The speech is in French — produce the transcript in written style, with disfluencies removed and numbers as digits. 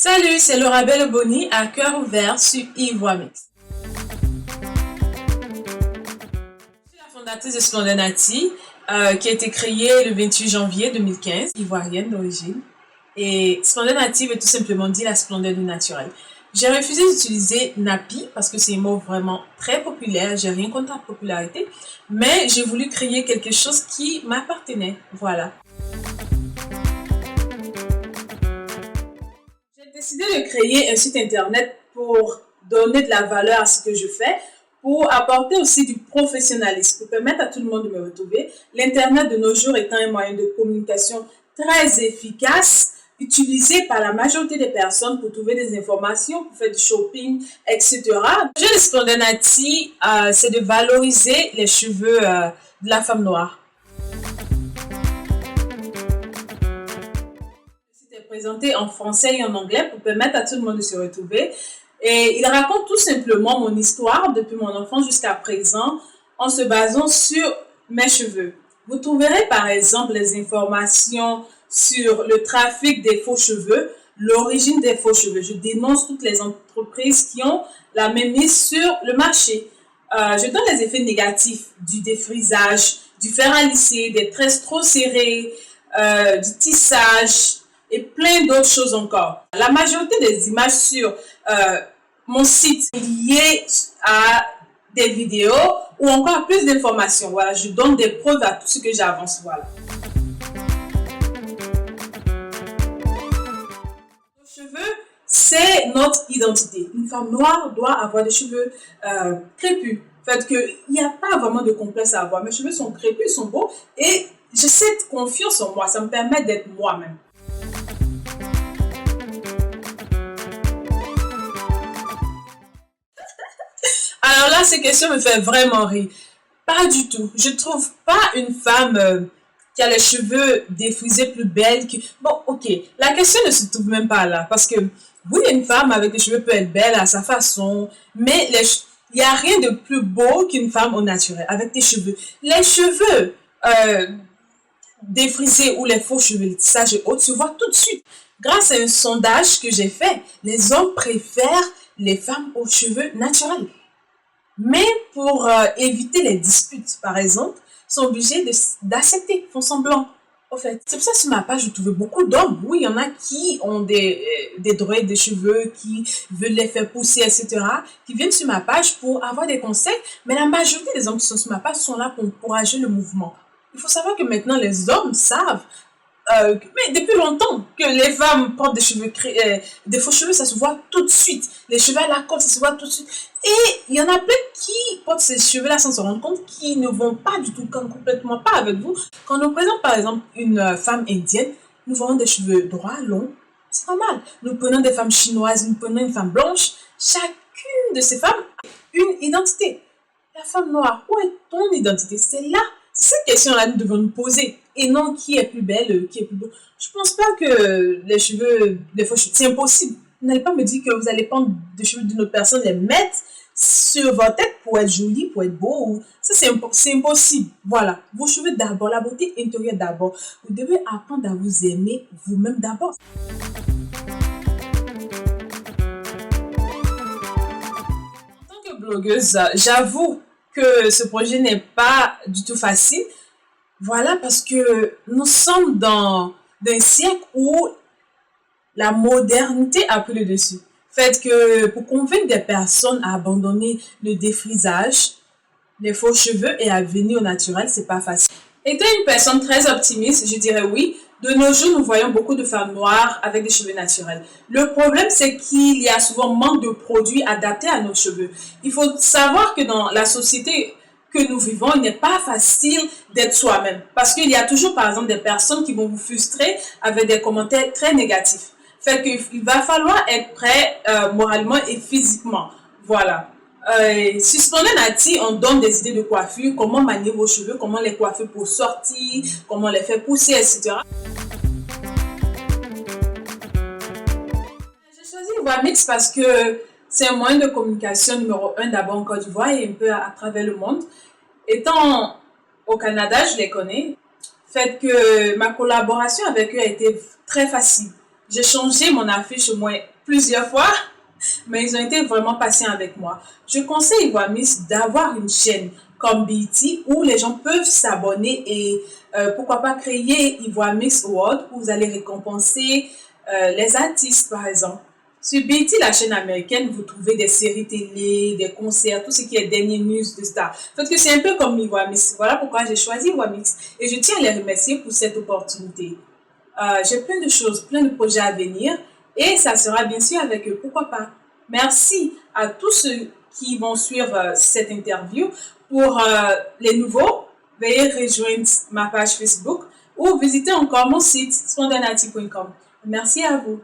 Salut, c'est Laura Belleboni à Cœur Ouvert sur Ivoire Mix. Je suis la fondatrice de Splendid Nati, qui a été créée le 28 janvier 2015, ivoirienne d'origine. Et Splendid Nati veut tout simplement dire la splendeur du naturel. J'ai refusé d'utiliser Napi parce que c'est un mot vraiment très populaire, j'ai rien contre la popularité, mais j'ai voulu créer quelque chose qui m'appartenait. Voilà. J'ai décidé de créer un site internet pour donner de la valeur à ce que je fais, pour apporter aussi du professionnalisme, pour permettre à tout le monde de me retrouver. L'Internet de nos jours étant un moyen de communication très efficace, utilisé par la majorité des personnes pour trouver des informations, pour faire du shopping, etc. Le projet de Splendid Nati, c'est de valoriser les cheveux de la femme noire. C'était présenté en français et en anglais pour permettre à tout le monde de se retrouver. Et il raconte tout simplement mon histoire depuis mon enfance jusqu'à présent en se basant sur mes cheveux. Vous trouverez par exemple les informations sur le trafic des faux cheveux, l'origine des faux cheveux. Je dénonce toutes les entreprises qui ont la même mise sur le marché. Je donne les effets négatifs du défrisage, du fer à lisser, des tresses trop serrées, du tissage et plein d'autres choses encore. La majorité des images sur mon site est liée à des vidéos ou encore plus d'informations. Voilà, je donne des preuves à tout ce que j'avance. Voilà. Nos cheveux, c'est notre identité. Une femme noire doit avoir des cheveux crépus. En fait, qu'il n'y a pas vraiment de complexe à avoir. Mes cheveux sont crépus, ils sont beaux et j'ai cette confiance en moi. Ça me permet d'être moi-même. Alors là, ces questions me font vraiment rire. Pas du tout. Je trouve pas une femme qui a les cheveux défrisés plus belle que... Bon, ok. La question ne se trouve même pas là. Parce que, oui, une femme avec des cheveux peut être belle à sa façon. Mais il n'y a rien de plus beau qu'une femme au naturel, avec des cheveux. Les cheveux défrisés ou les faux cheveux, le tissage et autres, se voient tout de suite. Grâce à un sondage que j'ai fait, les hommes préfèrent les femmes aux cheveux naturels. Mais pour éviter les disputes, par exemple, ils sont obligés d'accepter, font semblant. Au fait, c'est pour ça que sur ma page, je trouvais beaucoup d'hommes. Oui, il y en a qui ont des droits des cheveux, qui veulent les faire pousser, etc., qui viennent sur ma page pour avoir des conseils. Mais la majorité des hommes qui sont sur ma page sont là pour encourager le mouvement. Il faut savoir que maintenant, les hommes savent, mais depuis longtemps, que les femmes portent des cheveux, des faux cheveux, ça se voit tout de suite. Les cheveux à la côte, ça se voit tout de suite. Et il y en a plein qui portent ces cheveux-là sans se rendre compte, qui ne vont pas du tout, complètement pas avec vous. Quand on nous présente par exemple une femme indienne, nous voyons des cheveux droits, longs, c'est normal. Nous prenons des femmes chinoises, nous prenons une femme blanche. Chacune de ces femmes a une identité. La femme noire, où est ton identité? C'est là. C'est cette question-là que nous devons nous poser. Et non qui est plus belle, qui est plus beau. Je pense pas que les cheveux, des faux cheveux, c'est impossible. Vous n'allez pas me dire que vous allez prendre des cheveux d'une autre personne, les mettre sur votre tête pour être jolie, pour être beau. Ça, c'est impossible. Voilà. Vos cheveux d'abord, la beauté intérieure d'abord. Vous devez apprendre à vous aimer vous-même d'abord. En tant que blogueuse, j'avoue que ce projet n'est pas du tout facile. Voilà, parce que nous sommes dans un siècle où la modernité a pris le dessus. Fait que pour convaincre des personnes à abandonner le défrisage, les faux cheveux et à venir au naturel, c'est pas facile. Étant une personne très optimiste, je dirais oui. De nos jours, nous voyons beaucoup de femmes noires avec des cheveux naturels. Le problème, c'est qu'il y a souvent manque de produits adaptés à nos cheveux. Il faut savoir que dans la société que nous vivons, il n'est pas facile d'être soi-même. Parce qu'il y a toujours, par exemple, des personnes qui vont vous frustrer avec des commentaires très négatifs. Fait qu'il va falloir être prêt moralement et physiquement. Voilà. Sur Splendid Nati, on donne des idées de coiffure, comment manier vos cheveux, comment les coiffer pour sortir, comment les faire pousser, etc. J'ai choisi Ivoire Mix parce que c'est un moyen de communication numéro 1 d'abord en Côte d'Ivoire et un peu à travers le monde. Étant au Canada, je les connais. Fait que ma collaboration avec eux a été très facile. J'ai changé mon affiche au moins plusieurs fois, mais ils ont été vraiment patients avec moi. Je conseille Wamix d'avoir une chaîne comme BT où les gens peuvent s'abonner et pourquoi pas créer Ivoamix Award où vous allez récompenser les artistes par exemple. Sur BT, la chaîne américaine, vous trouvez des séries télé, des concerts, tout ce qui est dernier news de stars. Fait que c'est un peu comme Ivoamix. Voilà pourquoi j'ai choisi Ivoamix et je tiens à les remercier pour cette opportunité. J'ai plein de choses, plein de projets à venir et ça sera bien sûr avec eux, pourquoi pas. Merci à tous ceux qui vont suivre cette interview. Pour les nouveaux, veuillez rejoindre ma page Facebook ou visiter encore mon site spontanati.com. Merci à vous.